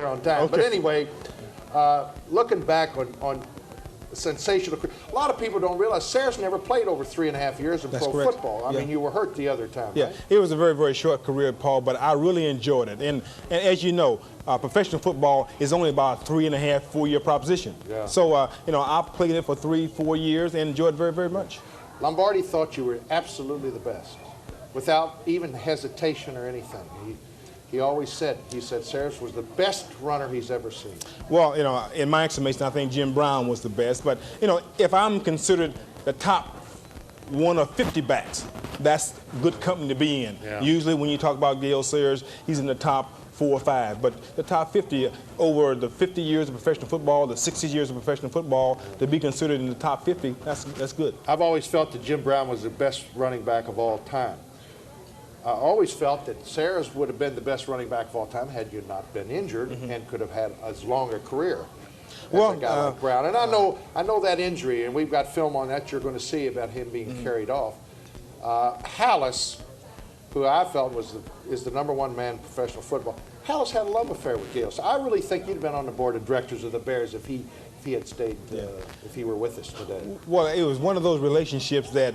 on time. Okay. But anyway, looking back on sensational career, a lot of people don't realize Sayers never played over 3.5 years of pro football. I mean, you were hurt the other time, Yeah, right? it was a very, very short career, Paul, but I really enjoyed it. And as you know, professional football is only about 3.5, 4-year proposition. Yeah. So, you know, I played it for 3, 4 years and enjoyed it very, very much. Lombardi thought you were absolutely the best, without even hesitation or anything. He always said, Sayers was the best runner he's ever seen. Well, you know, in my estimation, I think Jim Brown was the best. But, you know, if I'm considered the top 1 of 50 backs, that's good company to be in. Yeah. Usually when you talk about Gale Sayers, he's in the top 4 or 5. But the top 50, over the 50 years of professional football, the 60 years of professional football, to be considered in the top 50, that's good. I've always felt that Jim Brown was the best running back of all time. I always felt that Sayers would have been the best running back of all time had you not been injured and could have had as long a career as a guy like Brown. And I know that injury, and we've got film on that you're going to see about him being carried off. Hallis, who I felt is the #1 man in professional football, Hallis had a love affair with Gale. So I really think you'd have been on the board of directors of the Bears if he had stayed, if he were with us today. Well, it was one of those relationships that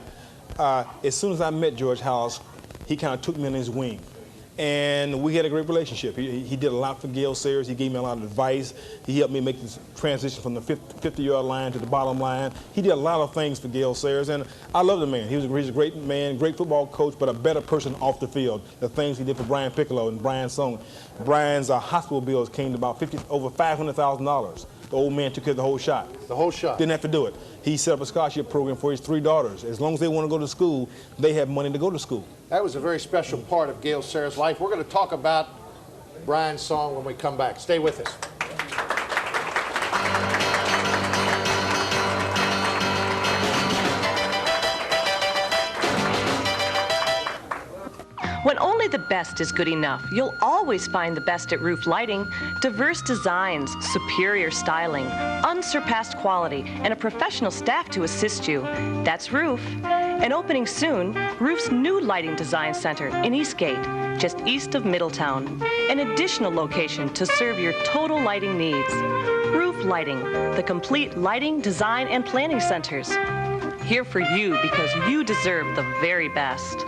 as soon as I met George Hallis, he kind of took me in his wing. And we had a great relationship. He did a lot for Gale Sayers. He gave me a lot of advice. He helped me make this transition from the 50-yard line to the bottom line. He did a lot of things for Gale Sayers, and I love the man. He's a great man, great football coach, but a better person off the field. The things he did for Brian Piccolo and Brian Song. Brian's hospital bills came to about over $500,000. The old man took care of the whole shot. The whole shot. Didn't have to do it. He set up a scholarship program for his 3 daughters. As long as they want to go to school, they have money to go to school. That was a very special part of Gale Sayers' life. We're going to talk about Brian's song when we come back. Stay with us. When only the best is good enough, you'll always find the best at Roof Lighting. Diverse designs, superior styling, unsurpassed quality, and a professional staff to assist you. That's Roof. And opening soon, Roof's new lighting design center in Eastgate, just east of Middletown. An additional location to serve your total lighting needs. Roof Lighting, the complete lighting, design, and planning centers. Here for you because you deserve the very best.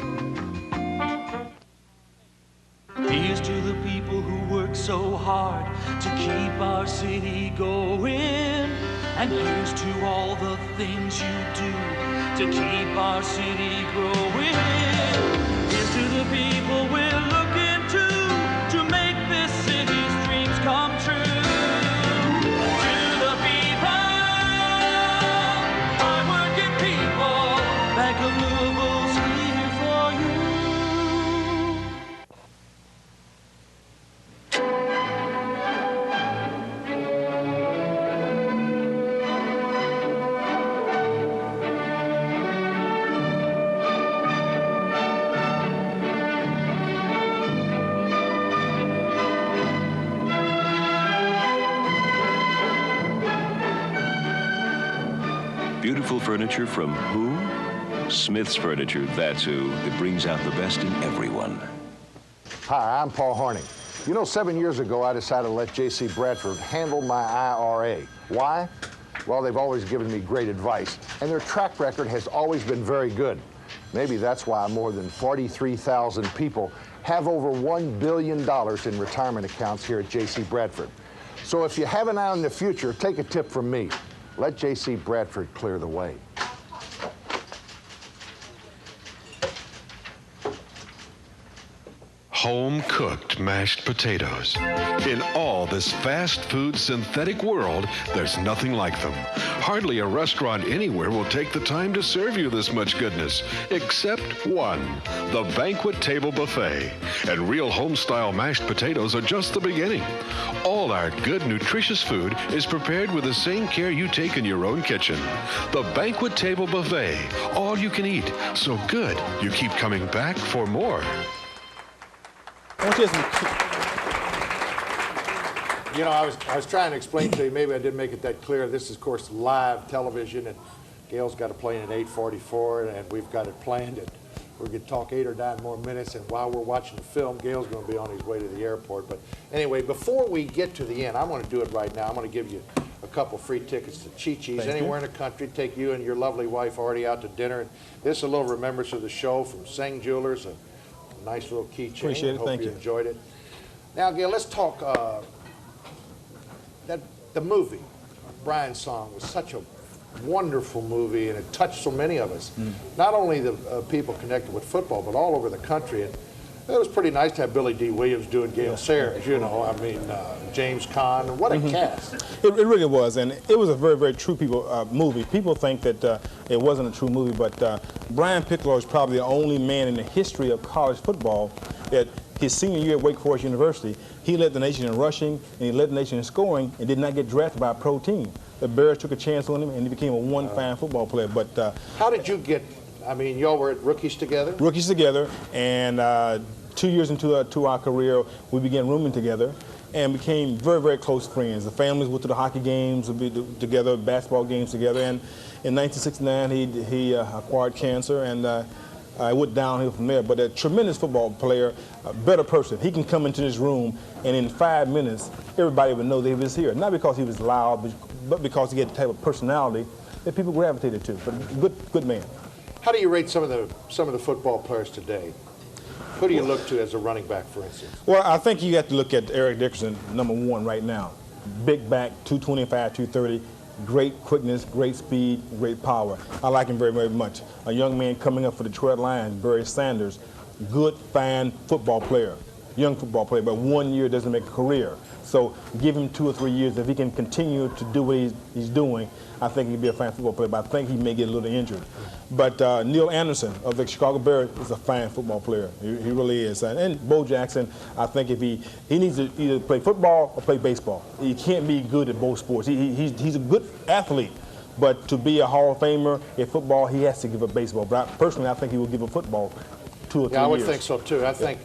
Here's to the people who work so hard to keep our city going. And here's to all the things you do to keep our city growing. Here's to the people we're looking to make this city's dreams come true. To the people, hard-working people, Bank of Louisville's here for you. Beautiful furniture from who? Smith's Furniture, that's who. It brings out the best in everyone. Hi, I'm Paul Hornung. You know, 7 years ago, I decided to let J.C. Bradford handle my IRA. Why? Well, they've always given me great advice, and their track record has always been very good. Maybe that's why more than 43,000 people have over $1 billion in retirement accounts here at J.C. Bradford. So if you have an eye on the future, take a tip from me. Let J.C. Bradford clear the way. Home-cooked mashed potatoes. In all this fast food synthetic world, there's nothing like them. Hardly a restaurant anywhere will take the time to serve you this much goodness, except one, the Banquet Table Buffet. And real home-style mashed potatoes are just the beginning. All our good, nutritious food is prepared with the same care you take in your own kitchen. The Banquet Table Buffet, all you can eat, so good you keep coming back for more. You know, I was trying to explain to you, maybe I didn't make it that clear. This is, of course, live television, and Gale's got a plane at 8:44, and we've got it planned at We're going to talk 8 or 9 more minutes, and while we're watching the film, Gail's going to be on his way to the airport. But anyway, before we get to the end, I'm going to do it right now. I'm going to give you a couple free tickets to Chi-Chi's anywhere in the country. Take you and your lovely wife already out to dinner. And this is a little remembrance of the show from Singh Jewelers, a nice little keychain. Appreciate it. Hope Thank you you. enjoyed it. Now, Gail, let's talk the movie. Brian's Song was such a wonderful movie, and it touched so many of us. Not only the people connected with football, but all over the country. And it was pretty nice to have Billy D. Williams doing Gail Sayers, you know. I mean, James Caan, what a cast. It really was, and it was a very, very true movie. People think that it wasn't a true movie, but Brian Piccolo is probably the only man in the history of college football that his senior year at Wake Forest University, he led the nation in rushing, and he led the nation in scoring, and did not get drafted by a pro team. The Bears took a chance on him, and he became a fine football player. But how did you get, I mean, y'all were rookies together? Rookies together, and 2 years into our career, we began rooming together and became very, very close friends. The families went to the hockey games together, basketball games together, and in 1969 he acquired cancer, and I went downhill from there. But a tremendous football player, a better person. He can come into this room, and in 5 minutes, everybody would know that he was here. Not because he was loud, but because he had the type of personality that people gravitated to. But good man. How do you rate some of the football players today? Who do you look to as a running back, for instance? Well, I think you have to look at Eric Dickerson, #1 right now. Big back, 225, 230. Great quickness, great speed, great power. I like him very, very much. A young man coming up for the Detroit Lions, Barry Sanders, good, fine football player, young football player, but 1 year doesn't make a career. So give him 2 or 3 years. If he can continue to do what he's doing, I think he can be a fine football player, but I think he may get a little injured. But Neil Anderson of the Chicago Bears is a fine football player. He really is. And Bo Jackson, I think if he needs to either play football or play baseball. He can't be good at both sports. He's a good athlete, but to be a Hall of Famer in football, he has to give up baseball. But personally, I think he will give up football 2 or 3 years. Yeah, I would think so, too. I think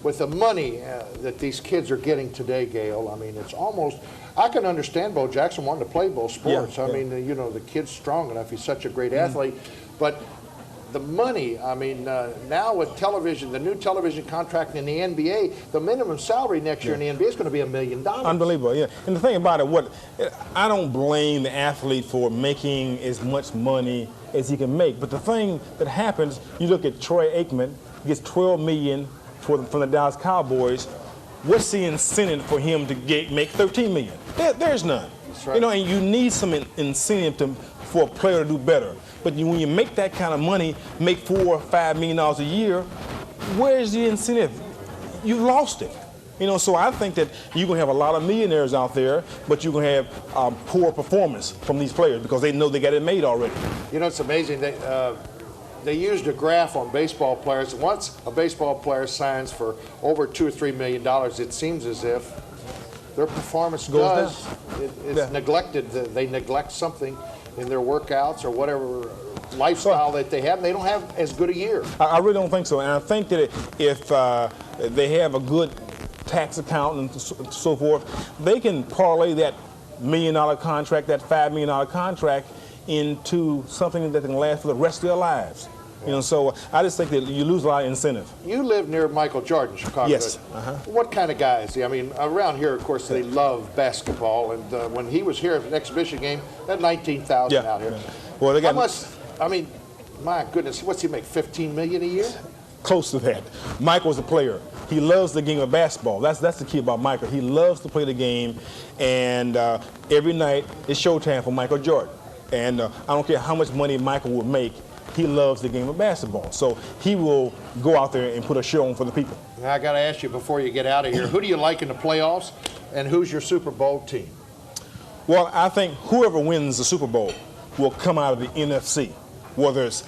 with the money that these kids are getting today, Gail, I mean, it's almost, I can understand Bo Jackson wanting to play both sports. I mean, you know, the kid's strong enough. He's such a great athlete. But the money, I mean, now with television, the new television contract in the NBA, the minimum salary next year in the NBA is going to be $1 million. Unbelievable, yeah. And the thing about it, I don't blame the athlete for making as much money as he can make. But the thing that happens, you look at Troy Aikman, he gets $12 million from the Dallas Cowboys. What's the incentive for him to make $13 million? There's none. That's right. You know, and you need some incentive for a player to do better. But when you make that kind of money, make $4 or $5 million a year, where's the incentive? You've lost it. You know, so I think that you're going to have a lot of millionaires out there, but you're going to have poor performance from these players because they know they got it made already. You know, it's amazing. They used a graph on baseball players. Once a baseball player signs for over $2 or $3 million, it seems as if their performance goes down. It's neglected. They neglect something in their workouts or whatever lifestyle that they have, and they don't have as good a year. I really don't think so. And I think that if they have a good tax account and so forth, they can parlay that $1 million contract, that $5 million contract, into something that can last for the rest of their lives. You know, so I just think that you lose a lot of incentive. You live near Michael Jordan, Chicago. Yes. What kind of guy is he? I mean, around here, of course, they love basketball, and when he was here at an exhibition game, that 19,000 out here. Well, they got how much? I mean, my goodness, what's he make? $15 million a year? Close to that. Michael's a player. He loves the game of basketball. That's the key about Michael. He loves to play the game, and every night it's showtime for Michael Jordan. And I don't care how much money Michael would make, he loves the game of basketball. So he will go out there and put a show on for the people. Now, I got to ask you before you get out of here, who do you like in the playoffs, and who's your Super Bowl team? Well, I think whoever wins the Super Bowl will come out of the NFC, whether it's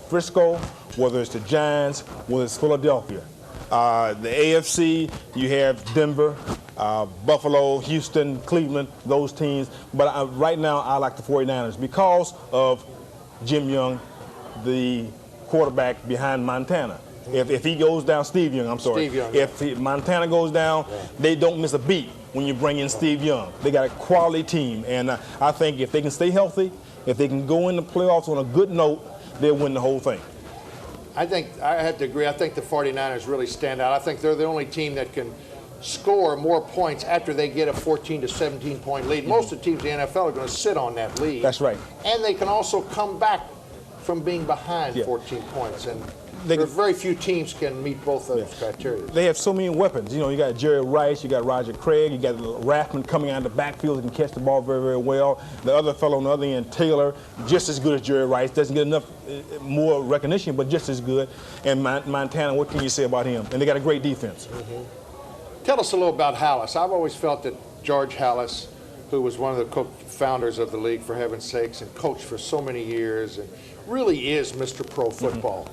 Frisco, whether it's the Giants, whether it's Philadelphia. The AFC, you have Denver, Buffalo, Houston, Cleveland, those teams. But right now, I like the 49ers because of Jim Young, the quarterback behind Montana. If he goes down, Steve Young, I'm sorry. Steve Young. If Montana goes down, they don't miss a beat when you bring in Steve Young. They got a quality team, and I think if they can stay healthy, if they can go in the playoffs on a good note, they'll win the whole thing. I have to agree. I think the 49ers really stand out. I think they're the only team that can score more points after they get a 14 to 17 point lead. Most of the teams in the NFL are going to sit on that lead. That's right. And they can also come back from being behind 14 points. And there are very few teams can meet both those criteria. They have so many weapons. You know, you got Jerry Rice, you got Roger Craig, you got Rathman coming out of the backfield and can catch the ball very, very well. The other fellow on the other end, Taylor, just as good as Jerry Rice. Doesn't get enough more recognition, but just as good. And Montana, what can you say about him? And they got a great defense. Tell us a little about Hallis. I've always felt that George Hallis, who was one of the co-founders of the league, for heaven's sakes, and coached for so many years, and really is Mr. Pro Football.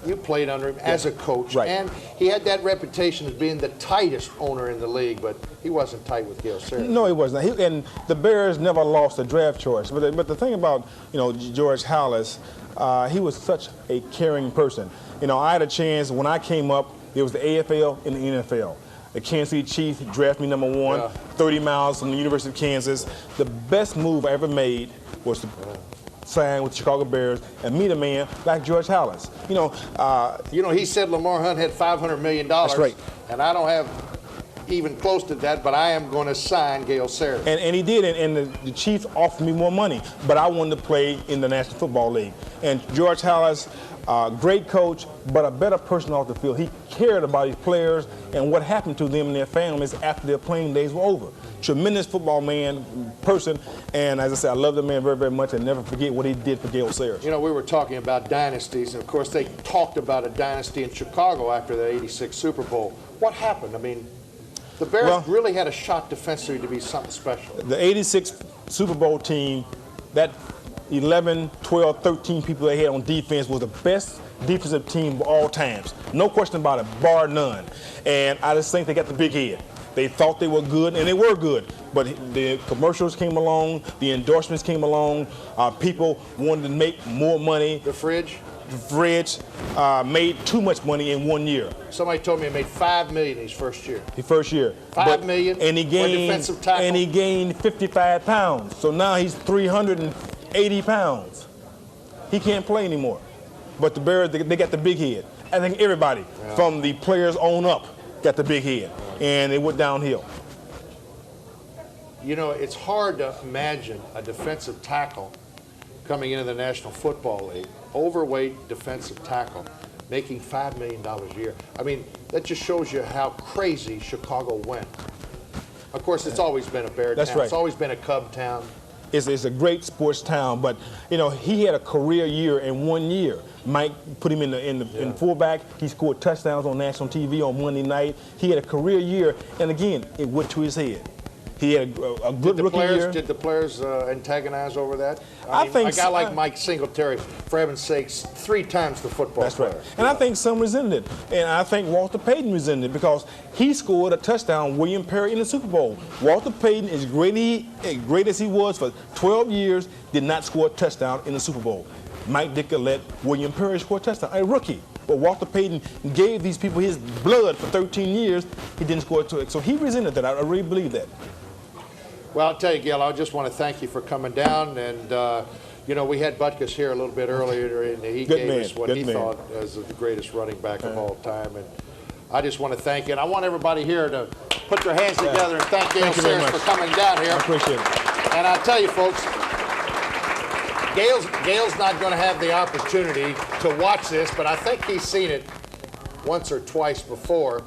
You played under him as a coach, and he had that reputation as being the tightest owner in the league, but he wasn't tight with Gale Sayers. No, he wasn't. And the Bears never lost a draft choice. But the thing about, you know, George Hallis, he was such a caring person. You know, I had a chance when I came up. It was the AFL and the NFL. The Kansas City Chiefs drafted me #1, 30 miles from the University of Kansas. The best move I ever made was to sign with the Chicago Bears and meet a man like George Hallis. You know, he said Lamar Hunt had $500 million. That's right. And I don't have even close to that, but I am going to sign Gale Sayers. And he did, and the Chiefs offered me more money, but I wanted to play in the National Football League. And George Hallis, great coach, but a better person off the field. He cared about his players and what happened to them and their families after their playing days were over. Tremendous football person, and as I said, I love the man very, very much, and never forget what he did for Gale Sayers. You know, we were talking about dynasties, and of course they talked about a dynasty in Chicago after the '86 Super Bowl. What happened? I mean, the Bears really had a shot defensively to be something special. The '86 Super Bowl team, that 11, 12, 13 people they had on defense was the best defensive team of all times. No question about it, bar none. And I just think they got the big head. They thought they were good, and they were good. But the commercials came along, the endorsements came along, people wanted to make more money. The fridge made too much money in 1 year. Somebody told me he made $5 million his first year. His first year. $5 million. And he gained, defensive tackle. And he gained 55 pounds. So now he's 380 pounds. He can't play anymore. But the Bears, they got the big head. I think everybody, from the players on up, got the big head. And it went downhill. You know, it's hard to imagine a defensive tackle coming into the National Football League, overweight defensive tackle, making $5 million a year. I mean, that just shows you how crazy Chicago went. Of course, it's always been a Bear That's town. right. It's always been a Cub town. It's a great sports town, but you know he had a career year in 1 year. Mike put him in fullback. He scored touchdowns on national TV on Monday night. He had a career year, and again, it went to his head. He had a good rookie year. Did the players antagonize over that? I think a guy like Mike Singletary, for heaven's sakes, 3 times the football That's player. right. And I think some resented it. And I think Walter Payton resented it because he scored a touchdown, William Perry, in the Super Bowl. Walter Payton, as great as he was for 12 years, did not score a touchdown in the Super Bowl. Mike Dicker let William Perry score a touchdown, a rookie. But Walter Payton gave these people his blood for 13 years. He didn't score it. So he resented that. I really believe that. Well, I'll tell you, Gale, I just want to thank you for coming down. And, you know, we had Butkus here a little bit earlier, and he gave us what he thought was the greatest running back of all time. And I just want to thank you. And I want everybody here to put their hands together and thank Gale Sayers for coming down here. I appreciate it. And I'll tell you, folks, Gale's not going to have the opportunity to watch this, but I think he's seen it once or twice before.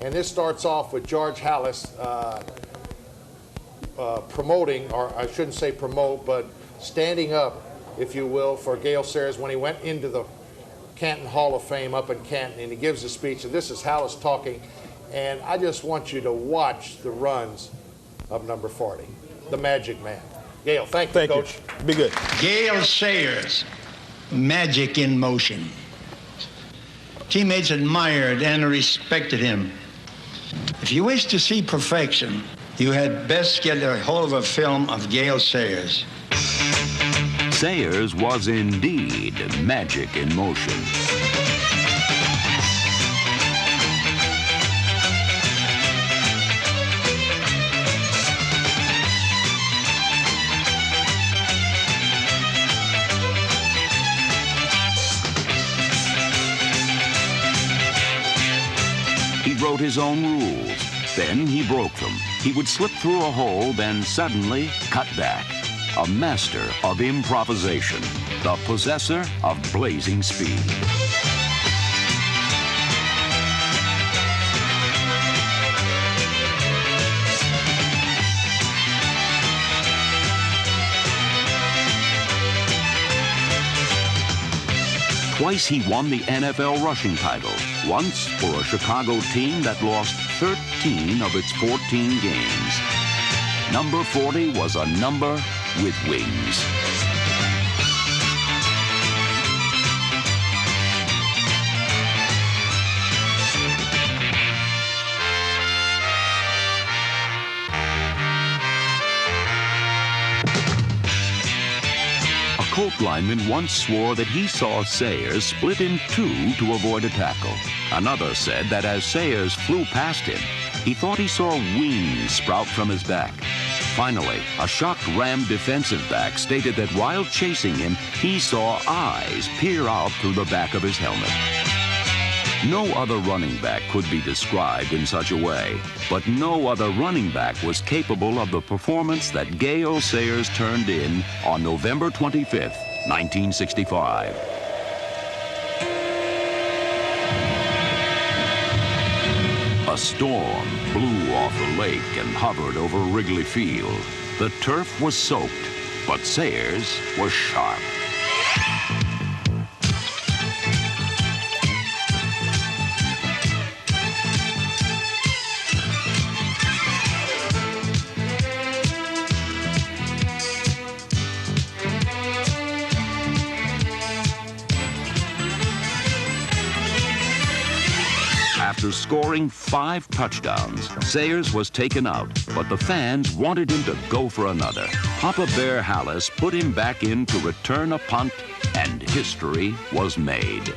And this starts off with George Hallis promoting, or I shouldn't say promote, but standing up, if you will, for Gale Sayers when he went into the Canton Hall of Fame up in Canton, and he gives a speech, and this is Hallis talking, and I just want you to watch the runs of number 40, the Magic Man. Gale, thank you, Coach. Be good. Gale Sayers, magic in motion. Teammates admired and respected him. If you wish to see perfection, you had best get a hold of a film of Gale Sayers. Sayers was indeed magic in motion. He wrote his own rules. Then he broke them. He would slip through a hole, then suddenly cut back. A master of improvisation, the possessor of blazing speed. Twice he won the NFL rushing title, once for a Chicago team that lost 13 of its 14 games. Number 40 was a number with wings. Colt lineman once swore that he saw Sayers split in two to avoid a tackle. Another said that as Sayers flew past him, he thought he saw wings sprout from his back. Finally, a shocked Ram defensive back stated that while chasing him, he saw eyes peer out through the back of his helmet. No other running back could be described in such a way, but no other running back was capable of the performance that Gale Sayers turned in on November 25th, 1965. A storm blew off the lake and hovered over Wrigley Field. The turf was soaked, but Sayers was sharp. After scoring 5 touchdowns, Sayers was taken out, but the fans wanted him to go for another. Papa Bear Hallis put him back in to return a punt, and history was made.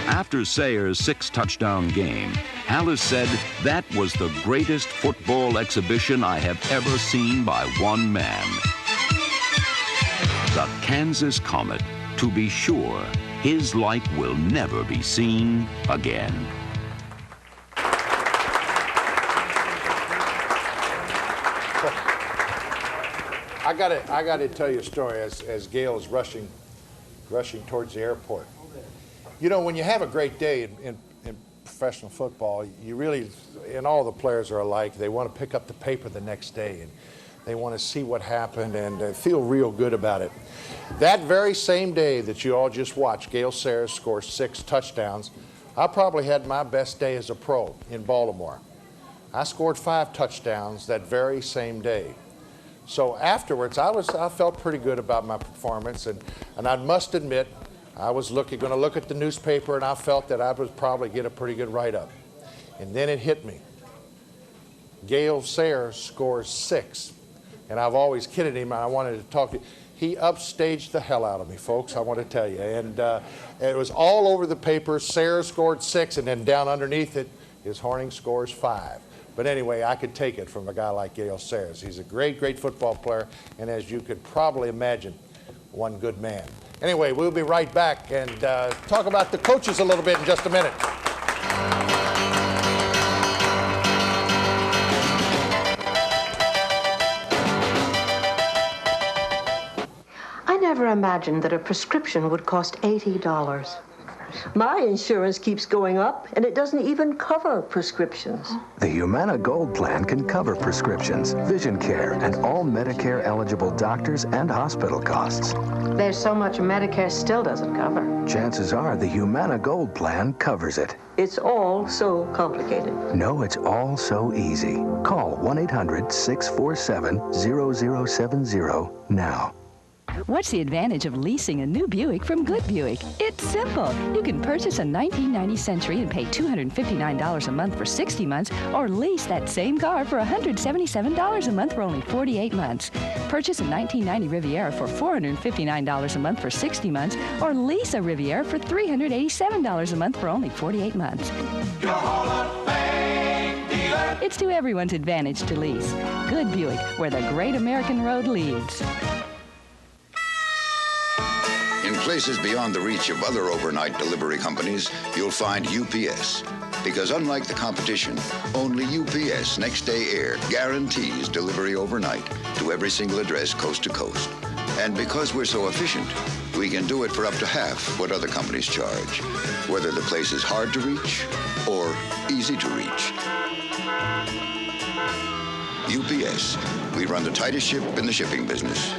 After Sayers' 6-touchdown game, Hallis said, "That was the greatest football exhibition I have ever seen by one man." The Kansas Comet. To be sure, his like will never be seen again. I gotta tell you a story as Gale is rushing towards the airport. You know, when you have a great day in professional football, you really, and all the players are alike, they want to pick up the paper the next day and they want to see what happened and feel real good about it. That very same day that you all just watched, Gale Sayers score 6 touchdowns, I probably had my best day as a pro in Baltimore. I scored 5 touchdowns that very same day. So afterwards, I felt pretty good about my performance, and I must admit, I was going to look at the newspaper, and I felt that I would probably get a pretty good write-up. And then it hit me. Gale Sayers scores 6. And I've always kidded him, and I wanted to talk to you. He upstaged the hell out of me, folks, I want to tell you. And it was all over the paper. Sayers scored 6, and then down underneath it is Hornung scores 5. But anyway, I could take it from a guy like Gale Sayers. He's a great, great football player, and as you could probably imagine, one good man. Anyway, we'll be right back and talk about the coaches a little bit in just a minute. I never imagined that a prescription would cost $80. My insurance keeps going up, and it doesn't even cover prescriptions. The Humana Gold Plan can cover prescriptions, vision care, and all Medicare-eligible doctors and hospital costs. There's so much Medicare still doesn't cover. Chances are the Humana Gold Plan covers it. It's all so complicated. No, it's all so easy. Call 1-800-647-0070 now. What's the advantage of leasing a new Buick from Good Buick? It's simple. You can purchase a 1990 Century and pay $259 a month for 60 months, or lease that same car for $177 a month for only 48 months. Purchase a 1990 Riviera for $459 a month for 60 months, or lease a Riviera for $387 a month for only 48 months. Your Hall of Fame dealer. It's to everyone's advantage to lease. Good Buick, where the great American road leads. In places beyond the reach of other overnight delivery companies, you'll find UPS. Because unlike the competition, only UPS Next Day Air guarantees delivery overnight to every single address coast to coast. And because we're so efficient, we can do it for up to half what other companies charge, whether the place is hard to reach or easy to reach. UPS, we run the tightest ship in the shipping business.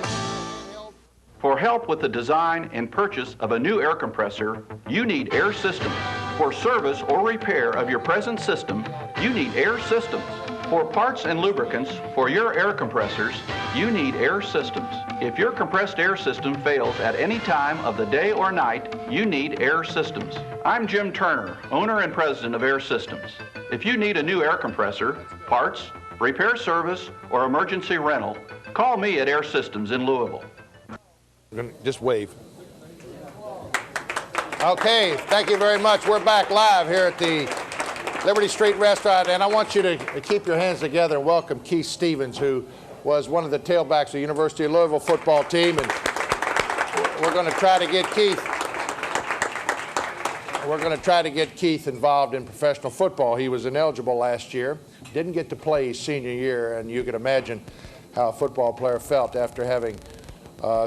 For help with the design and purchase of a new air compressor, you need Air Systems. For service or repair of your present system, you need Air Systems. For parts and lubricants for your air compressors, you need Air Systems. If your compressed air system fails at any time of the day or night, you need Air Systems. I'm Jim Turner, owner and president of Air Systems. If you need a new air compressor, parts, repair service, or emergency rental, call me at Air Systems in Louisville. Just wave. Okay, thank you very much. We're back live here at the Liberty Street Restaurant, and I want you to keep your hands together and welcome Keith Stevens, who was one of the tailbacks of the University of Louisville football team, and we're going to try to get Keith involved in professional football. He was ineligible last year, didn't get to play his senior year, and you can imagine how a football player felt after having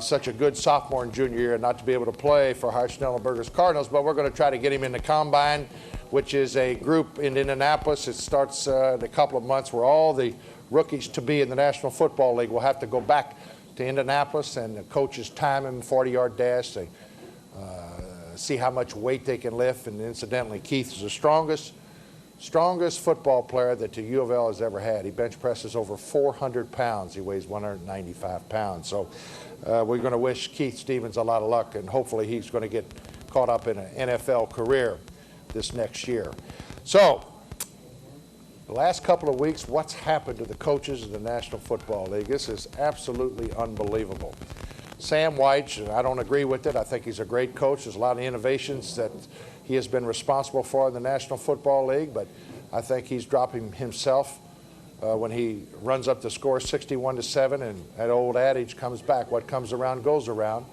such a good sophomore and junior year and not to be able to play for Schnellenberger's Cardinals. But we're going to try to get him in the Combine, which is a group in Indianapolis. It starts in a couple of months where all the rookies to be in the National Football League will have to go back to Indianapolis, and the coaches time them 40-yard dash. They see how much weight they can lift, and incidentally, Keith is the strongest football player that the U of L has ever had. He bench presses over 400 pounds. He weighs 195 pounds. So we're going to wish Keith Stevens a lot of luck, and hopefully he's going to get caught up in an NFL career this next year. So the last couple of weeks, what's happened to the coaches of the National Football League? This is absolutely unbelievable. Sam White, I don't agree with it. I think he's a great coach. There's a lot of innovations that he has been responsible for in the National Football League, but I think he's dropping himself when he runs up the score 61-7, and that old adage comes back, what comes around goes around.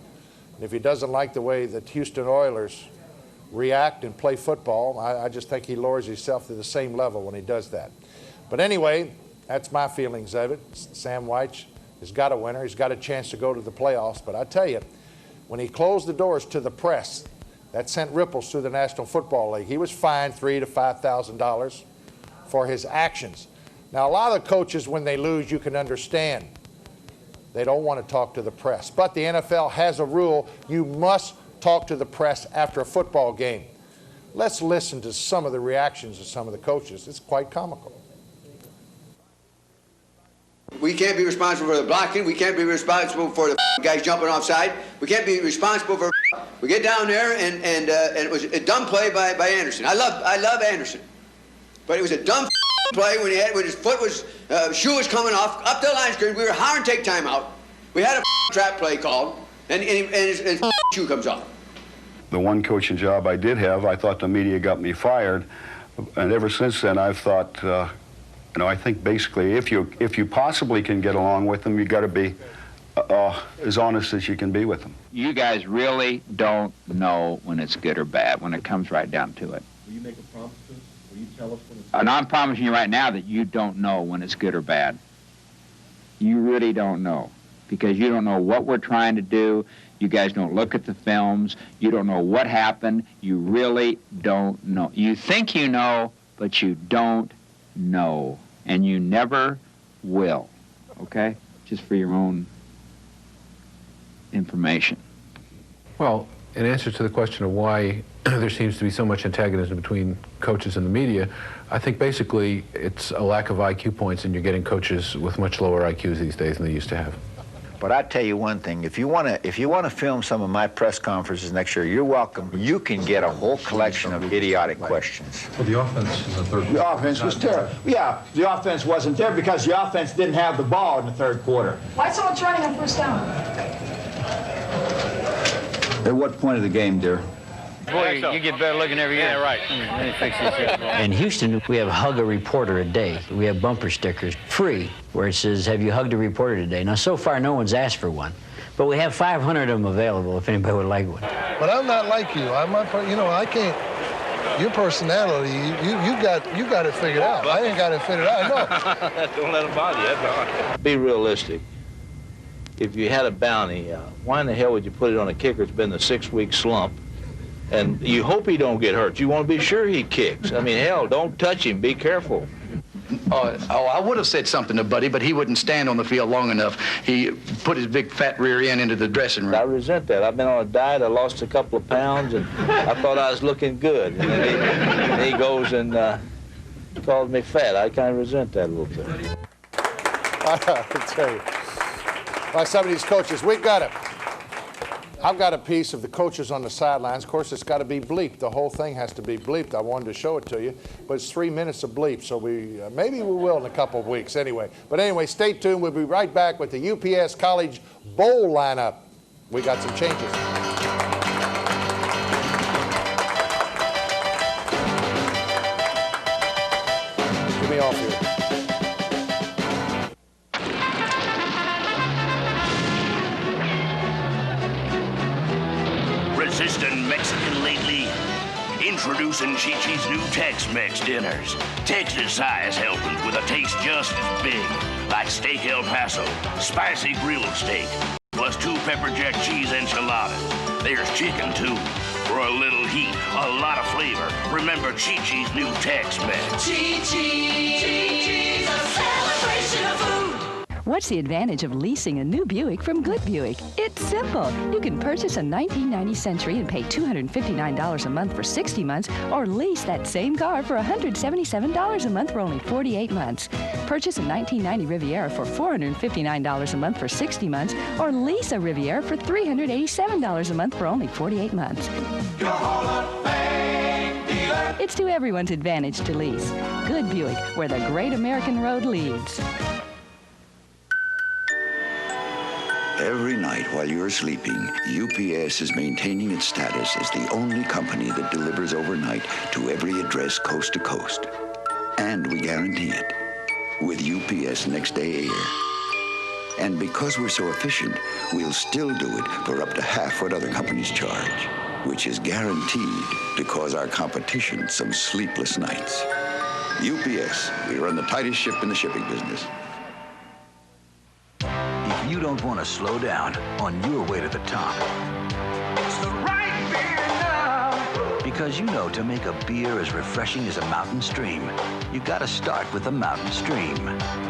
And if he doesn't like the way that Houston Oilers react and play football, I just think he lowers himself to the same level when he does that. But anyway, that's my feelings of it. Sam White has got a winner. He's got a chance to go to the playoffs. But I tell you, when he closed the doors to the press, that sent ripples through the National Football League. He was fined $3,000 to $5,000 for his actions. Now, a lot of the coaches, when they lose, you can understand. They don't want to talk to the press. But the NFL has a rule. You must talk to the press after a football game. Let's listen to some of the reactions of some of the coaches. It's quite comical. We can't be responsible for the blocking. We can't be responsible for the guys jumping offside. We can't be responsible for. We get down there and it was a dumb play by Anderson. I love Anderson, but it was a dumb play when his foot was shoe was coming off up the line screen. We were hollering take time out. We had a trap play called, and his shoe comes off. The one coaching job I did have, I thought the media got me fired, and ever since then I've thought. I think basically if you possibly can get along with them, you got to be as honest as you can be with them. You guys really don't know when it's good or bad when it comes right down to it. Will you make a promise to us? Will you tell us when it's And I'm promising you right now that you don't know when it's good or bad. You really don't know, because you don't know what we're trying to do. You guys don't look at the films. You don't know what happened. You really don't know. You think you know, but you don't know. And you never will, okay? Just for your own information. Well, in answer to the question of why there seems to be so much antagonism between coaches and the media, I think basically it's a lack of IQ points, and you're getting coaches with much lower IQs these days than they used to have. But I tell you one thing, if you want to film some of my press conferences next year, you're welcome. You can get a whole collection of idiotic questions. Well, the offense in the third quarter. The offense was terrible. Yeah, the offense wasn't there because the offense didn't have the ball in the third quarter. Why so much running on first down? At what point of the game, dear? Boy, you get better looking every year. Yeah, right. Let me fix this. In Houston, we have Hug a Reporter a Day. We have bumper stickers, free, where it says, have you hugged a reporter today? Now, so far, no one's asked for one. But we have 500 of them available if anybody would like one. But I'm not like you. I can't. Your personality, you got it figured out. I ain't got it figured out. No. Don't let them bother you. That's all right. Be realistic. If you had a bounty, why in the hell would you put it on a kicker that's been in a 6-week slump? And you hope he don't get hurt. You want to be sure he kicks. I mean, hell, don't touch him. Be careful. I would have said something to Buddy, but he wouldn't stand on the field long enough. He put his big fat rear end into the dressing room. I resent that. I've been on a diet. I lost a couple of pounds, and I thought I was looking good. And then he goes and calls me fat. I kind of resent that a little bit. I'll tell you. By some of these coaches, I've got a piece of the coaches on the sidelines. Of course, it's got to be bleeped. The whole thing has to be bleeped. I wanted to show it to you, but it's 3 minutes of bleep, so maybe we will in a couple of weeks anyway. But anyway, stay tuned. We'll be right back with the UPS College Bowl lineup. We got some changes. Get me off here. Resistant Mexican lately? Introducing Chi-Chi's new Tex-Mex dinners. Texas-size helpings with a taste just as big. Like steak El Paso, spicy grilled steak, plus 2 pepper jack cheese enchiladas. There's chicken, too. For a little heat, a lot of flavor. Remember Chi-Chi's new Tex-Mex. Chi-Chi's a celebration of food. What's the advantage of leasing a new Buick from Good Buick? It's simple. You can purchase a 1990 Century and pay $259 a month for 60 months, or lease that same car for $177 a month for only 48 months. Purchase a 1990 Riviera for $459 a month for 60 months, or lease a Riviera for $387 a month for only 48 months. Your Hall of Fame dealer. It's to everyone's advantage to lease. Good Buick, where the great American road leads. Every night while you're sleeping, UPS is maintaining its status as the only company that delivers overnight to every address coast to coast. And we guarantee it with UPS Next Day Air. And because we're so efficient, we'll still do it for up to half what other companies charge, which is guaranteed to cause our competition some sleepless nights. UPS, we run the tightest ship in the shipping business. If you don't want to slow down on your way to the top. It's the right beer now. Because you know to make a beer as refreshing as a mountain stream, you got to start with a mountain stream.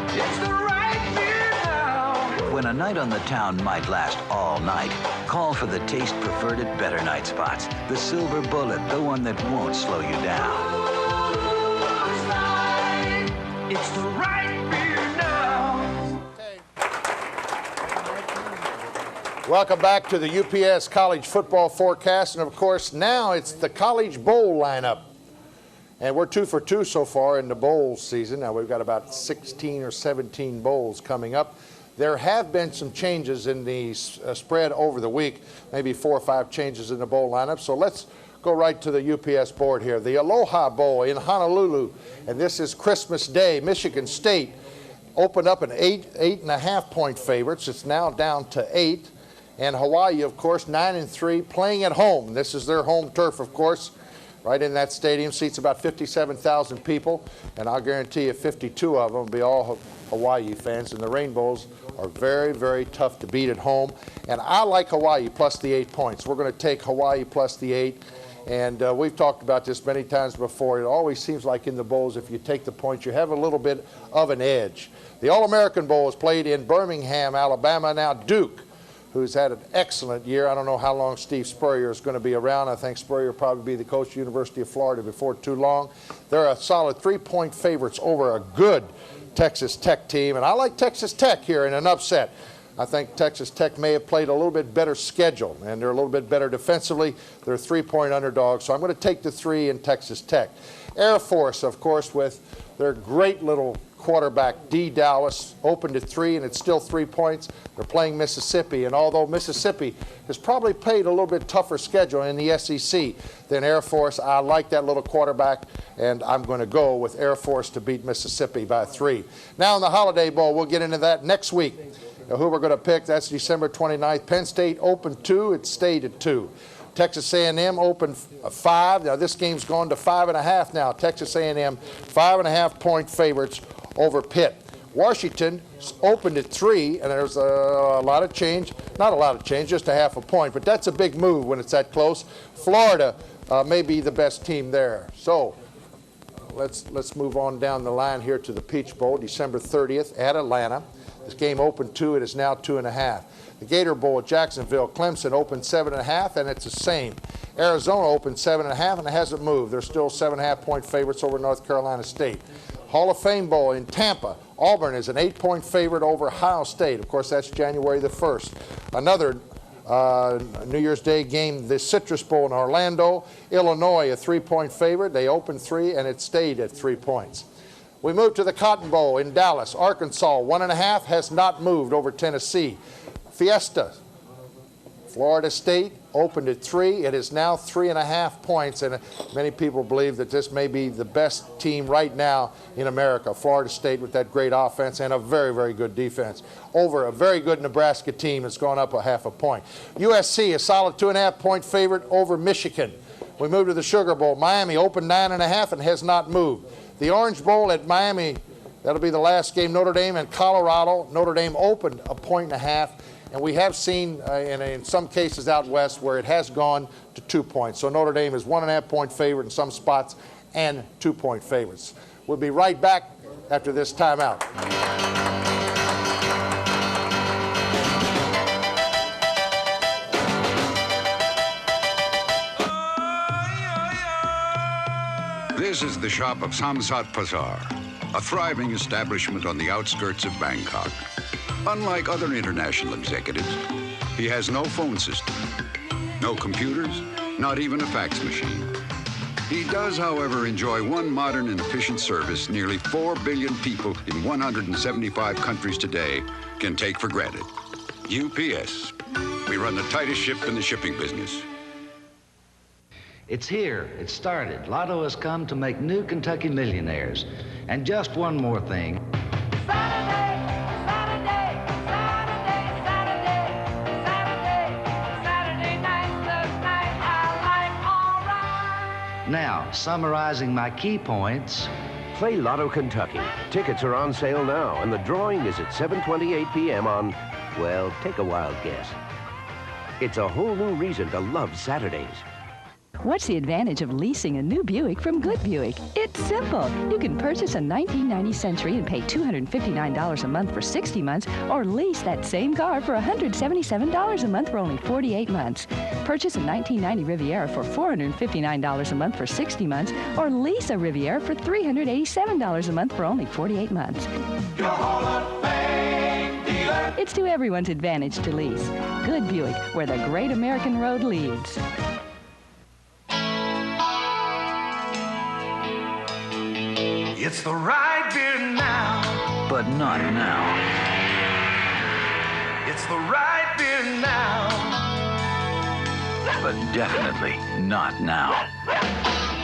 It's the right beer now. When a night on the town might last all night, call for the taste preferred at Better Night Spots. The silver bullet, the one that won't slow you down. It's the right beer now. Welcome back to the UPS College Football Forecast, and of course now it's the College Bowl lineup. And we're 2 for 2 so far in the bowl season. Now we've got about 16 or 17 bowls coming up. There have been some changes in the spread over the week, maybe 4 or 5 changes in the bowl lineup. So let's go right to the UPS board here. The Aloha Bowl in Honolulu, and this is Christmas Day. Michigan State opened up an 8.5 point favorites. It's now down to 8. And Hawaii, of course, 9-3, playing at home. This is their home turf, of course, right in that stadium. Seats about 57,000 people, and I'll guarantee you 52 of them will be all Hawaii fans. And the Rainbows are very, very tough to beat at home. And I like Hawaii plus the 8 points. We're going to take Hawaii plus the 8. And we've talked about this many times before. It always seems like in the bowls, if you take the points, you have a little bit of an edge. The All-American Bowl is played in Birmingham, Alabama. Now Duke, who's had an excellent year. I don't know how long Steve Spurrier is going to be around. I think Spurrier will probably be the coach of the University of Florida before too long. They're a solid 3-point favorites over a good Texas Tech team. And I like Texas Tech here in an upset. I think Texas Tech may have played a little bit better schedule, and they're a little bit better defensively. They're 3-point underdogs, so I'm going to take the 3 in Texas Tech. Air Force, of course, with their great little quarterback, D. Dallas, opened at 3, and it's still 3 points. They're playing Mississippi, and although Mississippi has probably played a little bit tougher schedule in the SEC than Air Force, I like that little quarterback, and I'm going to go with Air Force to beat Mississippi by 3. Now in the Holiday Bowl, we'll get into that next week. Now, who we're going to pick, that's December 29th. Penn State opened 2. It stayed at 2. Texas A&M opened 5. Now, this game's gone to 5.5 now. Texas A&M 5.5-point favorites over Pitt. Washington opened at 3, and there's a lot of change. Not a lot of change, just a half a point, but that's a big move when it's that close. Florida may be the best team there. So let's move on down the line here to the Peach Bowl, December 30th at Atlanta. This game opened 2. It is now 2.5. The Gator Bowl at Jacksonville, Clemson opened 7.5, and it's the same. Arizona opened 7.5, and it hasn't moved. They're still 7.5-point favorites over North Carolina State. Hall of Fame Bowl in Tampa. Auburn is an 8-point favorite over Ohio State. Of course, that's January the 1st. Another New Year's Day game, the Citrus Bowl in Orlando. Illinois, a 3-point favorite. They opened 3, and it stayed at 3 points. We move to the Cotton Bowl in Dallas. Arkansas, 1.5, has not moved over Tennessee. Fiesta, Florida State, opened at 3. It is now 3.5 points, and many people believe that this may be the best team right now in America. Florida State with that great offense and a very, very good defense over a very good Nebraska team that's gone up a half a point. USC, a solid 2.5-point favorite over Michigan. We move to the Sugar Bowl. Miami opened 9.5 and has not moved. The Orange Bowl at Miami, that'll be the last game. Notre Dame and Colorado. Notre Dame opened 1.5. And we have seen in some cases out west where it has gone to 2 points. So Notre Dame is 1.5-point favorite in some spots and 2-point favorites. We'll be right back after this timeout. This is the shop of Samsat Bazaar, a thriving establishment on the outskirts of Bangkok. Unlike other international executives, he has no phone system, no computers, not even a fax machine. He does, however, enjoy one modern and efficient service nearly 4 billion people in 175 countries today can take for granted. UPS. We run the tightest ship in the shipping business. It's here. It started. Lotto has come to make new Kentucky millionaires. And just one more thing. Now, summarizing my key points. Play Lotto Kentucky. Tickets are on sale now, and the drawing is at 7:28 p.m. on, well, take a wild guess. It's a whole new reason to love Saturdays. What's the advantage of leasing a new Buick from Good Buick? It's simple. You can purchase a 1990 Century and pay $259 a month for 60 months, or lease that same car for $177 a month for only 48 months. Purchase a 1990 Riviera for $459 a month for 60 months, or lease a Riviera for $387 a month for only 48 months. Your Hall of Fame dealer. It's to everyone's advantage to lease. Good Buick, where the great American road leads. It's the right beer now. But not now. It's the right beer now. But definitely not now.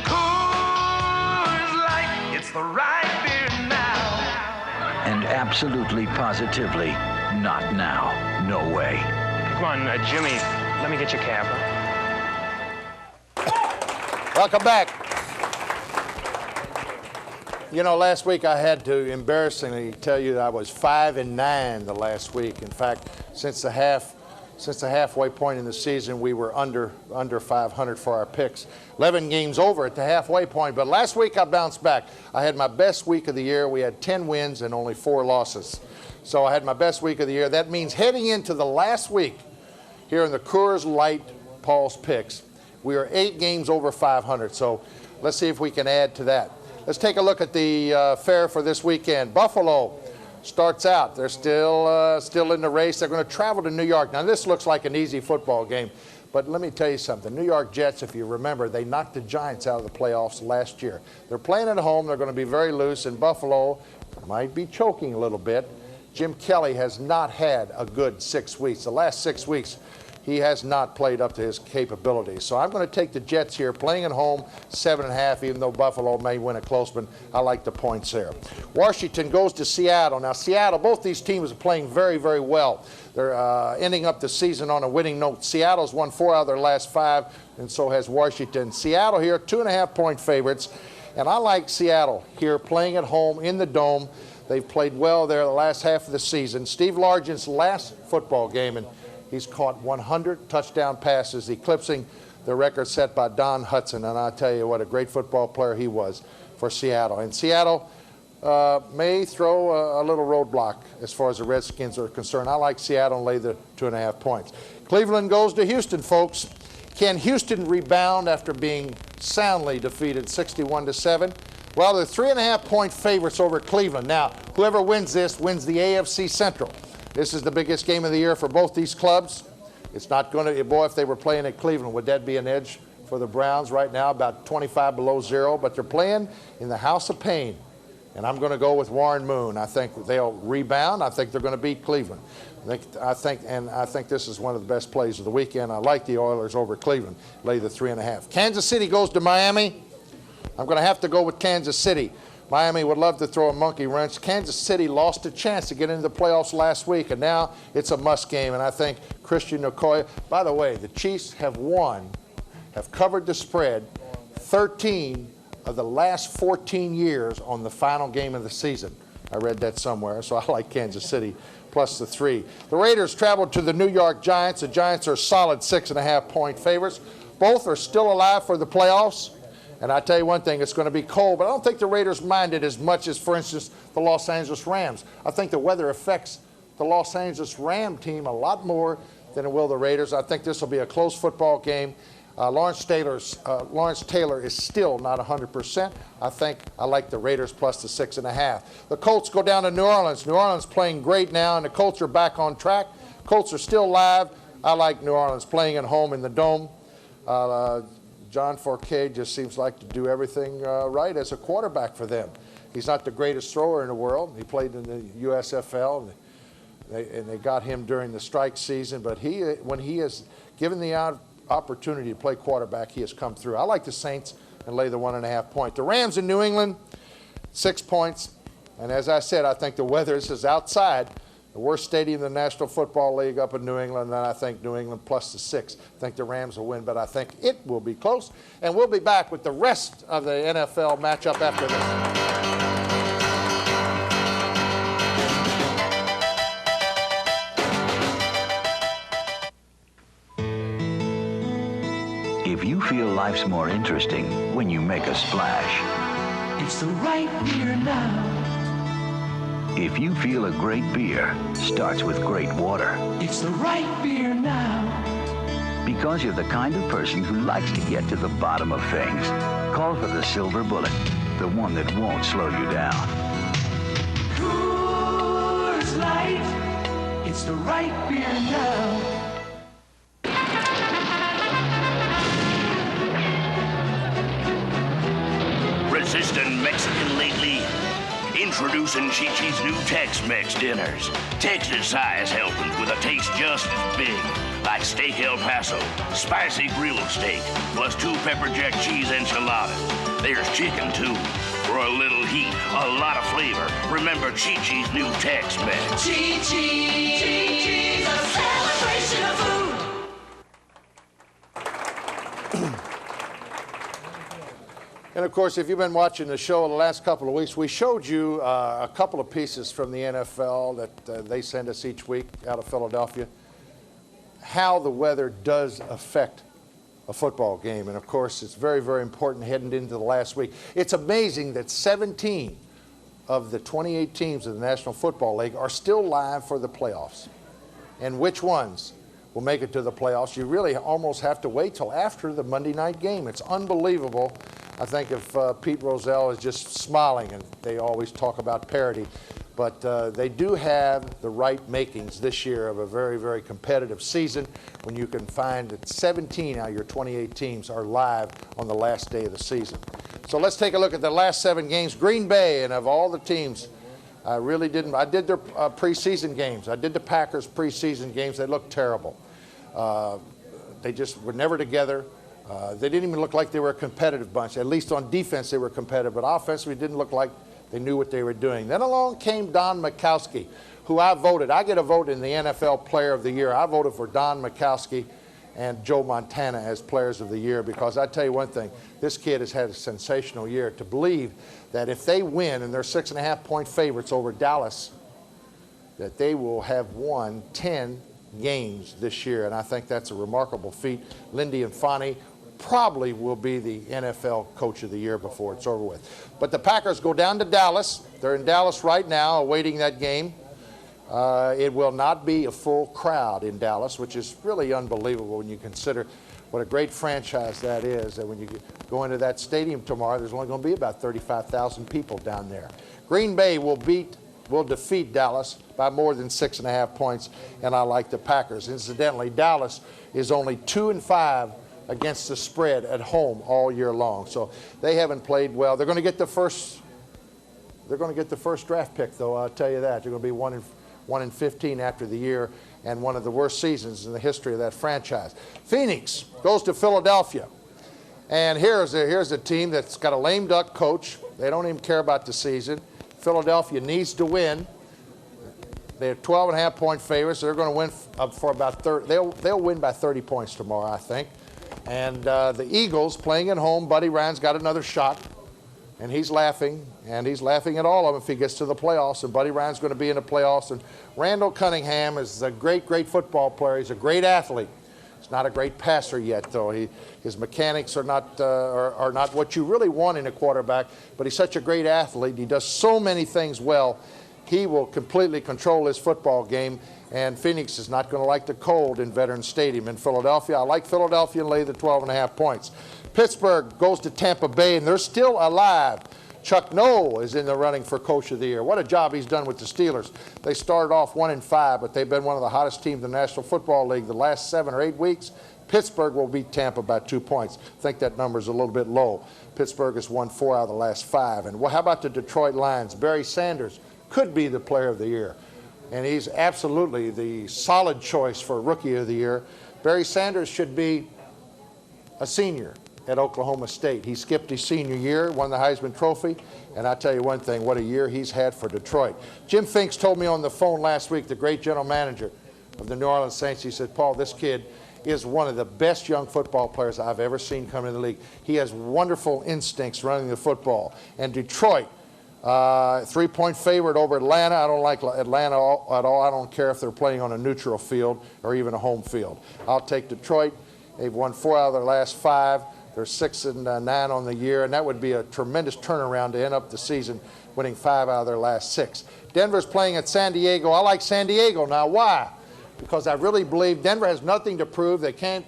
Coors Light. It's the right beer now. And absolutely positively not now. No way. Come on, Jimmy, let me get your cab. Welcome back. You know, last week I had to embarrassingly tell you that I was 5-9 the last week. In fact, since the halfway point in the season, we were under 500 for our picks. 11 games over at the halfway point, but last week I bounced back. I had my best week of the year. We had 10 wins and only 4 losses. So I had my best week of the year. That means heading into the last week here in the Coors Light Paul's Picks, we are 8 games over 500. So let's see if we can add to that. Let's take a look at the fare for this weekend. Buffalo starts out. They're still in the race. They're going to travel to New York. Now, this looks like an easy football game, but let me tell you something. New York Jets, if you remember, they knocked the Giants out of the playoffs last year. They're playing at home. They're going to be very loose, and Buffalo might be choking a little bit. Jim Kelly has not had a good 6 weeks. The last 6 weeks, he has not played up to his capabilities. So I'm going to take the Jets here, playing at home, 7.5, even though Buffalo may win a close, but I like the points there. Washington goes to Seattle. Now, Seattle, both these teams are playing very, very well. They're ending up the season on a winning note. Seattle's won 4 out of their last 5, and so has Washington. Seattle here, 2.5-point favorites, and I like Seattle here, playing at home in the Dome. They've played well there the last half of the season. Steve Largent's last football game, and he's caught 100 touchdown passes, eclipsing the record set by Don Hudson. And I tell you what, a great football player he was for Seattle. And Seattle may throw a little roadblock as far as the Redskins are concerned. I like Seattle and lay the 2.5 points. Cleveland goes to Houston, folks. Can Houston rebound after being soundly defeated 61-7? Well, they're 3.5-point favorites over Cleveland. Now, whoever wins this wins the AFC Central. This is the biggest game of the year for both these clubs. It's not going to, boy, if they were playing at Cleveland, would that be an edge for the Browns right now, about 25 below 0? But they're playing in the House of Pain, and I'm going to go with Warren Moon. I think they'll rebound. I think they're going to beat Cleveland. I think this is one of the best plays of the weekend. I like the Oilers over Cleveland. Lay the 3.5. Kansas City goes to Miami. I'm going to have to go with Kansas City. Miami would love to throw a monkey wrench. Kansas City lost a chance to get into the playoffs last week, and now it's a must game. And I think Christian Okoye, by the way, the Chiefs have covered the spread 13 of the last 14 years on the final game of the season. I read that somewhere, so I like Kansas City plus the 3. The Raiders traveled to the New York Giants. The Giants are solid 6.5-point favorites. Both are still alive for the playoffs. And I tell you one thing, it's going to be cold, but I don't think the Raiders mind it as much as, for instance, the Los Angeles Rams. I think the weather affects the Los Angeles Ram team a lot more than it will the Raiders. I think this will be a close football game. Lawrence Taylor is still not 100%. I like the Raiders plus the 6.5. The Colts go down to New Orleans. New Orleans playing great now, and the Colts are back on track. Colts are still live. I like New Orleans playing at home in the Dome. John Forcade just seems like to do everything right as a quarterback for them. He's not the greatest thrower in the world. He played in the USFL, and they got him during the strike season. But when he is given the opportunity to play quarterback, he has come through. I like the Saints and lay the 1.5 point. The Rams in New England, 6 points. And as I said, I think the weather, this is outside, the worst stadium in the National Football League up in New England, and I think New England plus the 6. I think the Rams will win, but I think it will be close. And we'll be back with the rest of the NFL matchup after this. If you feel life's more interesting when you make a splash, it's the right beer now. If you feel a great beer starts with great water, it's the right beer now. Because you're the kind of person who likes to get to the bottom of things, call for the Silver Bullet, the one that won't slow you down. Coors Light, it's the right beer now. Resistant Mexican lately? Introducing Chi-Chi's new Tex-Mex dinners. Texas-size helpings with a taste just as big. Like steak El Paso, spicy grilled steak, plus 2 pepper jack cheese enchiladas. There's chicken, too. For a little heat, a lot of flavor. Remember Chi-Chi's new Tex-Mex. Chi-Chi's, a celebration of food. And, of course, if you've been watching the show the last couple of weeks, we showed you a couple of pieces from the NFL that they send us each week out of Philadelphia, how the weather does affect a football game. And, of course, it's very, very important heading into the last week. It's amazing that 17 of the 28 teams of the National Football League are still live for the playoffs. And which ones will make it to the playoffs? You really almost have to wait till after the Monday night game. It's unbelievable. I think if Pete Rozelle is just smiling, and they always talk about parity, but they do have the right makings this year of a very, very competitive season when you can find that 17 out of your 28 teams are live on the last day of the season. So let's take a look at the last 7 games. Green Bay, and of all the teams, I really didn't. I did their preseason games. I did the Packers preseason games. They looked terrible. They just were never together. They didn't even look like they were a competitive bunch. At least on defense they were competitive, but offensively didn't look like they knew what they were doing. Then along came Don Majkowski, who I voted. I get a vote in the NFL Player of the Year. I voted for Don Majkowski and Joe Montana as Players of the Year because I tell you one thing, this kid has had a sensational year. To believe that if they win and they're 6.5-point favorites over Dallas, that they will have won 10 games this year, and I think that's a remarkable feat. Lindy Infante probably will be the NFL Coach of the Year before it's over with. But the Packers go down to Dallas. They're in Dallas right now awaiting that game. It will not be a full crowd in Dallas, which is really unbelievable when you consider what a great franchise that is. And when you go into that stadium tomorrow, there's only going to be about 35,000 people down there. Green Bay will defeat Dallas by more than 6.5 points, and I like the Packers. Incidentally, Dallas is only 2-5 against the spread at home all year long, so they haven't played well. They're going to get the first. They're going to get the first draft pick, though. I'll tell you that. They're going to be 1-15 after the year, and one of the worst seasons in the history of that franchise. Phoenix goes to Philadelphia, and here's a team that's got a lame duck coach. They don't even care about the season. Philadelphia needs to win. They're 12.5-point favorites. So they're going to win up for about 30. They'll win by 30 points tomorrow, I think. And the Eagles playing at home. Buddy Ryan's got another shot, and he's laughing. And he's laughing at all of them if he gets to the playoffs. And Buddy Ryan's going to be in the playoffs. And Randall Cunningham is a great, great football player. He's a great athlete. He's not a great passer yet, though. His mechanics are not what you really want in a quarterback, but he's such a great athlete. He does so many things well. He will completely control his football game, and Phoenix is not going to like the cold in Veterans Stadium in Philadelphia. I like Philadelphia and lay the 12.5 points. Pittsburgh goes to Tampa Bay, and they're still alive. Chuck Noll is in the running for Coach of the Year. What a job he's done with the Steelers. They started off 1-5, but they've been one of the hottest teams in the National Football League the last 7 or 8 weeks. Pittsburgh will beat Tampa by 2 points. I think that number's a little bit low. Pittsburgh has won 4 out of the last 5. And how about the Detroit Lions? Barry Sanders could be the Player of the Year, and he's absolutely the solid choice for Rookie of the Year. Barry Sanders should be a senior at Oklahoma State. He skipped his senior year, won the Heisman Trophy, and I tell you one thing, what a year he's had for Detroit. Jim Finks told me on the phone last week, the great general manager of the New Orleans Saints, he said, Paul, this kid is one of the best young football players I've ever seen come in the league. He has wonderful instincts running the football. And Detroit, 3-point favorite over Atlanta. I don't like Atlanta at all. I don't care if they're playing on a neutral field or even a home field. I'll take Detroit. They've won 4 out of their last 5. They're 6-9 on the year, and that would be a tremendous turnaround to end up the season winning 5 out of their last 6. Denver's playing at San Diego. I like San Diego. Now, why? Because I really believe Denver has nothing to prove. They can't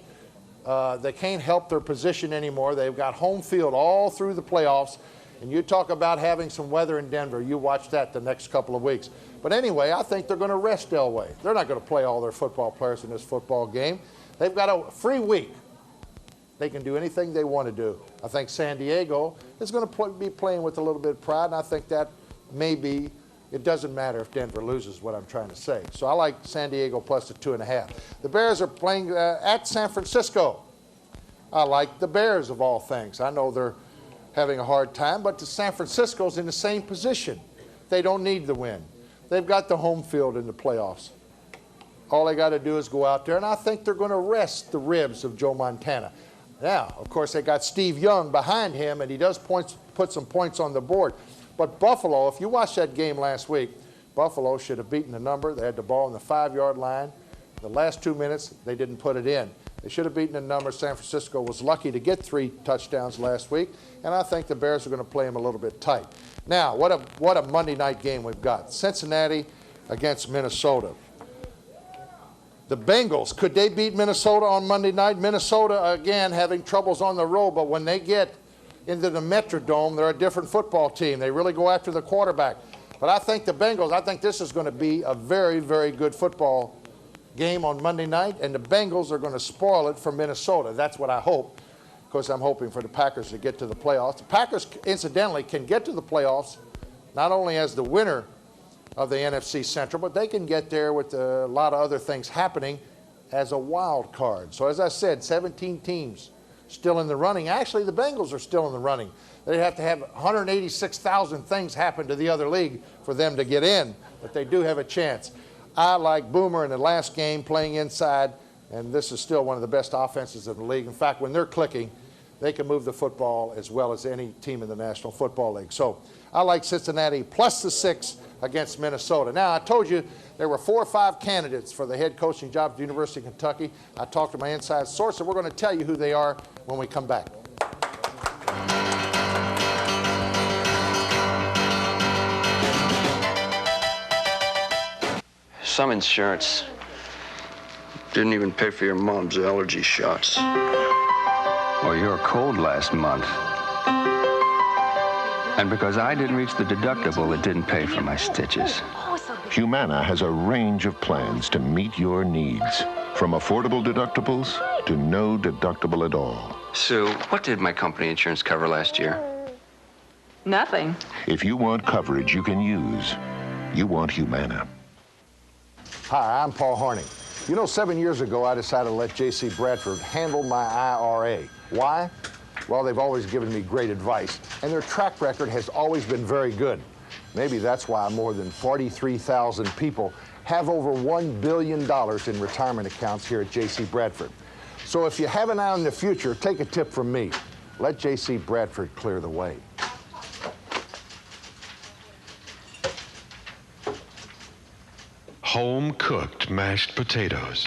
help their position anymore. They've got home field all through the playoffs. And you talk about having some weather in Denver. You watch that the next couple of weeks. But anyway, I think they're going to rest Elway. They're not going to play all their football players in this football game. They've got a free week. They can do anything they want to do. I think San Diego is going to be playing with a little bit of pride, and I think that maybe it doesn't matter if Denver loses, what I'm trying to say. So I like San Diego plus the 2.5. The Bears are playing at San Francisco. I like the Bears of all things. I know they're having a hard time, but the San Francisco's in the same position. They don't need the win. They've got the home field in the playoffs. All they got to do is go out there, and I think they're going to rest the ribs of Joe Montana. Now, of course, they got Steve Young behind him, and he does put some points on the board. But Buffalo, if you watched that game last week, Buffalo should have beaten the number. They had the ball on the 5-yard line. The last 2 minutes, they didn't put it in. They should have beaten the number. San Francisco was lucky to get 3 touchdowns last week, and I think the Bears are going to play them a little bit tight. Now, what a Monday night game we've got. Cincinnati against Minnesota. The Bengals, could they beat Minnesota on Monday night? Minnesota, again, having troubles on the road, but when they get into the Metrodome, they're a different football team. They really go after the quarterback. But I think the Bengals, I think this is going to be a very, very good football game on Monday night, and the Bengals are going to spoil it for Minnesota. That's what I hope, because I'm hoping for the Packers to get to the playoffs. The Packers, incidentally, can get to the playoffs not only as the winner of the NFC Central, but they can get there with a lot of other things happening as a wild card. So as I said, 17 teams still in the running. Actually, the Bengals are still in the running. They have to have 186,000 things happen to the other league for them to get in, but they do have a chance. I like Boomer in the last game playing inside, and this is still one of the best offenses in the league. In fact, when they're clicking, they can move the football as well as any team in the National Football League. So I like Cincinnati plus the 6 against Minnesota. Now, I told you there were 4 or 5 candidates for the head coaching job at the University of Kentucky. I talked to my inside source, and we're going to tell you who they are when we come back. Some insurance didn't even pay for your mom's allergy shots. Or your cold last month. And because I didn't reach the deductible, it didn't pay for my stitches. Humana has a range of plans to meet your needs, from affordable deductibles to no deductible at all. Sue, what did my company insurance cover last year? Nothing. If you want coverage you can use, you want Humana. Hi, I'm Paul Hornung. You know, 7 years ago, I decided to let J.C. Bradford handle my IRA. Why? Well, they've always given me great advice, and their track record has always been very good. Maybe that's why more than 43,000 people have over $1 billion in retirement accounts here at J.C. Bradford. So if you have an eye on the future, take a tip from me. Let J.C. Bradford clear the way. Home-cooked mashed potatoes.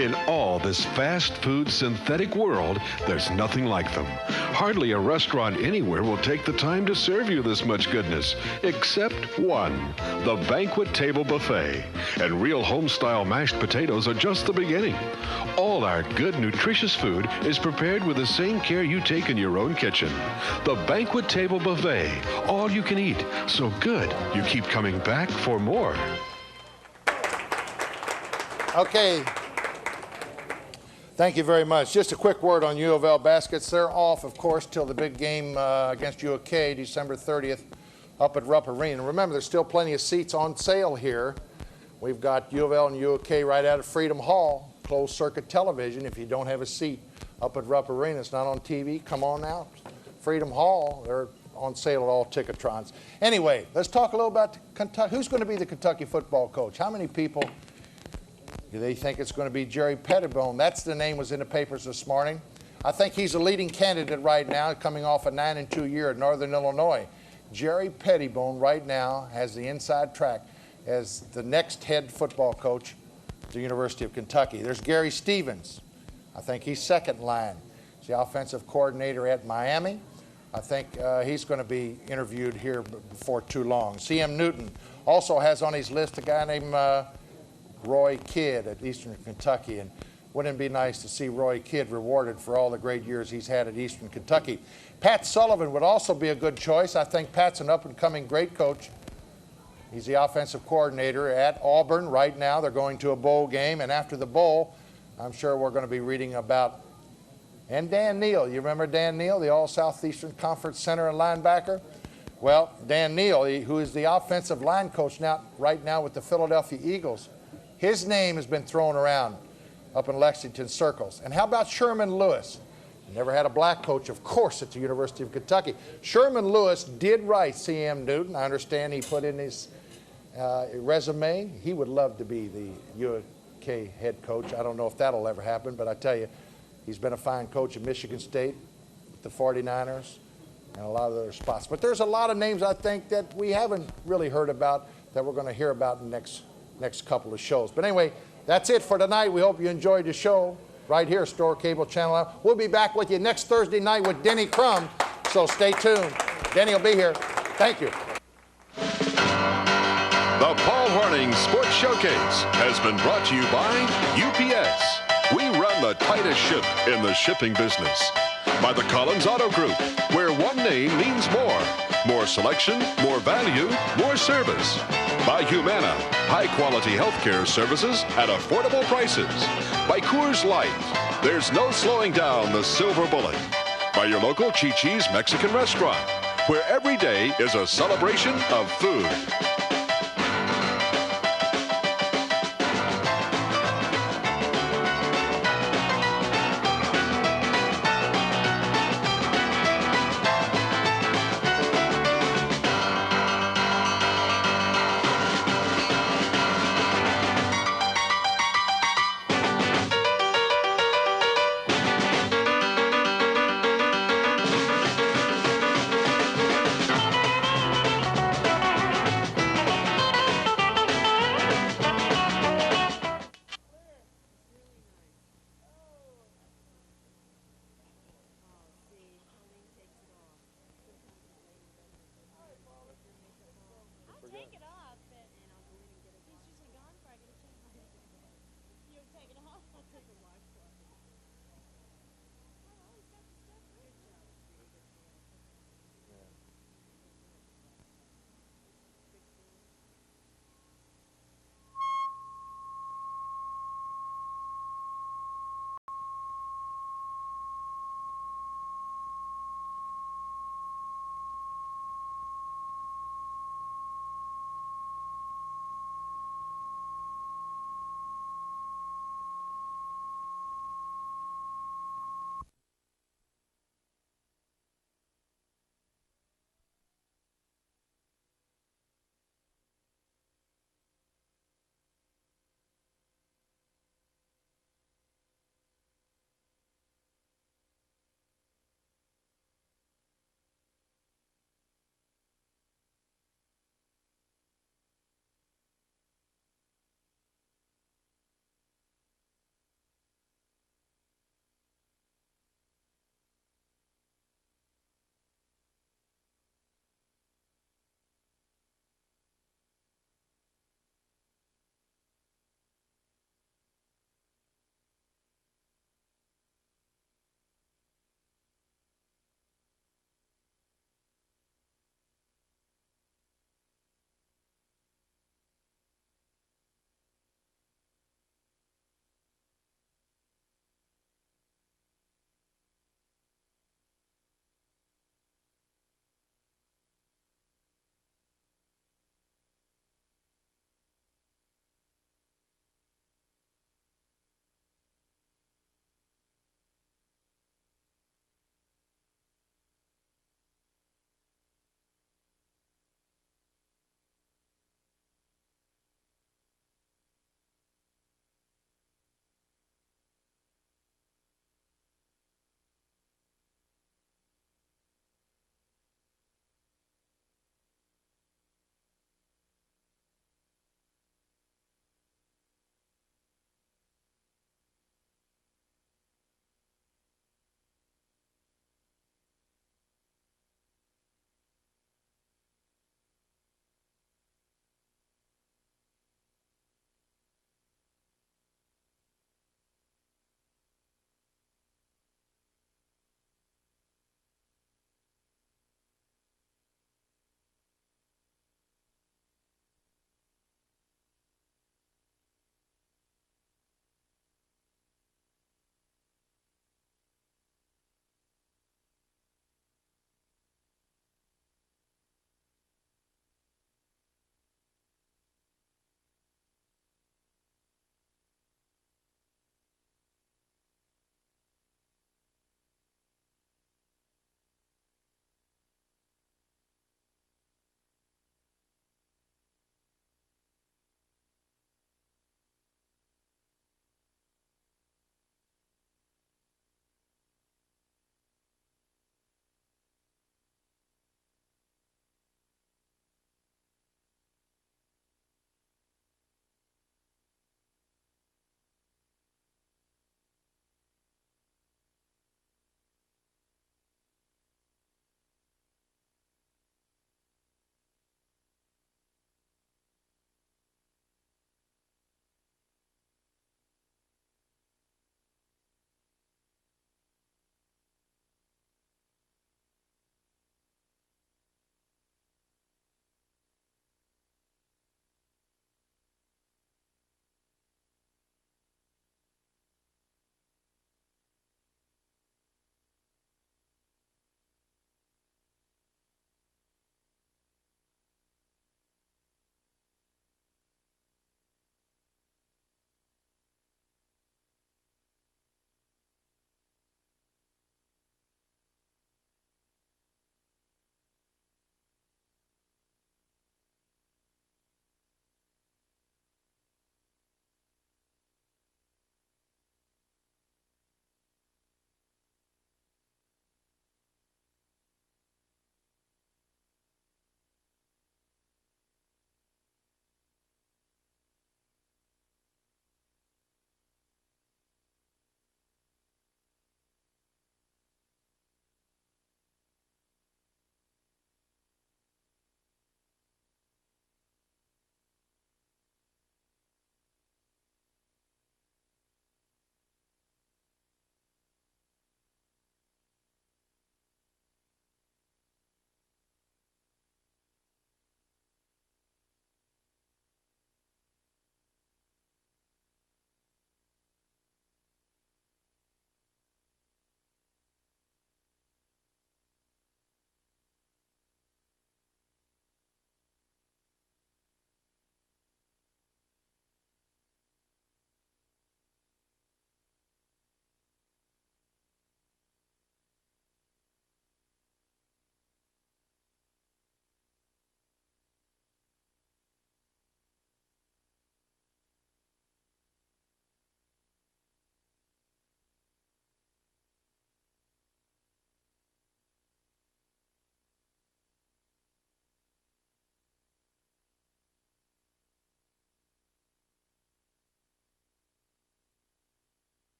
In all this fast food synthetic world, there's nothing like them. Hardly a restaurant anywhere will take the time to serve you this much goodness, except one, the Banquet Table Buffet. And real home-style mashed potatoes are just the beginning. All our good, nutritious food is prepared with the same care you take in your own kitchen. The Banquet Table Buffet, all you can eat, so good you keep coming back for more. Okay. Thank you very much. Just a quick word on U of L baskets. They're off, of course, till the big game against U of K, December 30th, up at Rupp Arena. Remember, there's still plenty of seats on sale here. We've got U of L and U of K right out of Freedom Hall, closed circuit television. If you don't have a seat up at Rupp Arena, it's not on TV, come on out. Freedom Hall, they're on sale at all Ticketrons. Anyway, let's talk a little about Kentucky. Who's going to be the Kentucky football coach? How many people do they think it's going to be Jerry Pettibone? That's the name was in the papers this morning. I think he's a leading candidate right now, coming off a 9-2 year at Northern Illinois. Jerry Pettibone right now has the inside track as the next head football coach at the University of Kentucky. There's Gary Stevens. I think he's second line. He's the offensive coordinator at Miami. I think he's going to be interviewed here before too long. C.M. Newton also has on his list a guy named Roy Kidd at Eastern Kentucky, and wouldn't it be nice to see Roy Kidd rewarded for all the great years he's had at Eastern Kentucky. Pat Sullivan would also be a good choice. I think Pat's an up-and-coming great coach. He's the offensive coordinator at Auburn right now. They're going to a bowl game, and after the bowl, I'm sure we're going to be reading about, and Dan Neal. You remember Dan Neal, the All-Southeastern Conference center and linebacker? Well, Dan Neal, who is the offensive line coach right now with the Philadelphia Eagles, his name has been thrown around up in Lexington circles. And how about Sherman Lewis? Never had a black coach, of course, at the University of Kentucky. Sherman Lewis did write C.M. Newton. I understand he put in his resume. He would love to be the UK head coach. I don't know if that'll ever happen, but I tell you, he's been a fine coach at Michigan State, the 49ers, and a lot of other spots. But there's a lot of names I think that we haven't really heard about that we're going to hear about in the next couple of shows. But anyway, that's it for tonight. We hope you enjoyed the show right here, Store Cable Channel. We'll be back with you next Thursday night with Denny Crum, so stay tuned. Denny will be here. Thank you. The Paul Hornung Sports Showcase has been brought to you by UPS. We run the tightest ship in the shipping business. By the Collins Auto Group, where one name means more. More selection, more value, more service. By Humana, high-quality healthcare services at affordable prices. By Coors Light, there's no slowing down the silver bullet. By your local Chi-Chi's Mexican restaurant, where every day is a celebration of food.